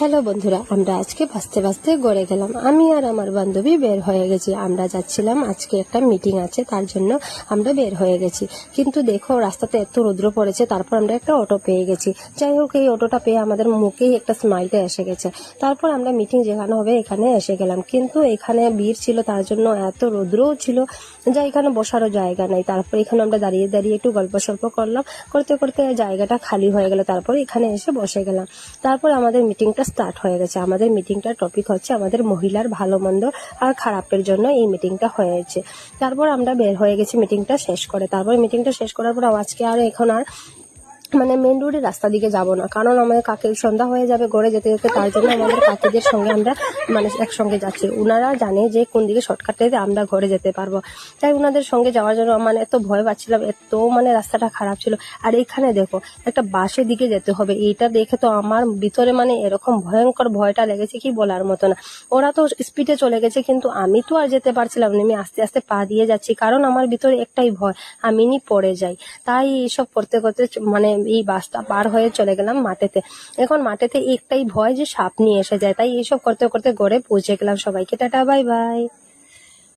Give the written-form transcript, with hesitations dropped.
Hello বন্ধুরা, আমরা আজকে ভাসতে ভাসতে গড়ে গেলাম। আমি আর আমার বান্ধবী বের হয়ে গেছি। আমরা যাচ্ছিলাম, আজকে একটা মিটিং আছে, তার জন্য আমরা বের হয়ে গেছি। কিন্তু দেখো রাস্তাতে এত রৌদ্র পড়েছে, তারপর আমরা একটা অটো পেয়ে গেছি। যাই হোক, এই অটোটা পেয়ে আমাদের মুখেই একটা স্মাইলটা এসে গেছে। তারপর আমরা মিটিং যেখানে হবে এখানে এসে গেলাম, কিন্তু এখানে ভিড় ছিল, তার জন্য এত রৌদ্রও ছিল যা এখানে বসারও জায়গা নাই। তারপর এখানে আমরা দাঁড়িয়ে দাঁড়িয়ে একটু গল্প সল্প করলাম, করতে করতে জায়গাটা খালি হয়ে গেল। তারপর এখানে এসে বসে গেলাম। তারপর আমাদের মিটিংটা স্টার্ট হয়ে গেছে। আমাদের মিটিংটার টপিক হচ্ছে আমাদের মহিলার ভালো মন্দ আর খারাপের জন্য এই মিটিংটা হয়েছে। তারপর আমরা বের হয়ে গেছি মিটিংটা শেষ করে। তারপর মিটিংটা শেষ করার পর আজকে আর এখন আর মেন রোডের রাস্তা দিকে যাব না, কারণ আমাদের কাকের সন্ধ্যা হয়ে যাবে ঘরে যেতে যেতে। তার জন্য আমাদের কাকিদের সঙ্গে আমরা একসঙ্গে যাচ্ছি। ওনারা জানে যে কোন দিকে শর্টকাটে আমরা ঘরে যেতে পারবো, তাই ওনাদের সঙ্গে যাওয়ার জন্য এত ভয় পাচ্ছিলাম, এত রাস্তাটা খারাপ ছিল। আর এখানে দেখো একটা বাসের দিকে যেতে হবে, এইটা দেখে তো আমার ভিতরে এরকম ভয়ঙ্কর ভয়টা লেগেছে কি বলার মতো না। ওরা তো স্পিডে চলে গেছে, কিন্তু আমি তো আর যেতে পারছিলাম না। আমি আস্তে আস্তে পা দিয়ে যাচ্ছি, কারণ আমার ভিতরে একটাই ভয়, আমি পড়ে যাই। তাই এইসব করতে করতে এই বাসটা পার হয়ে চলে গেলাম মাঠেতে। এখন মাঠেতে একটাই ভয় যে সাপ নিয়ে এসে যায়। তাই এইসব করতে করতে ঘরে পৌঁছে গেলাম। সবাইকে টাটা, বাই বাই।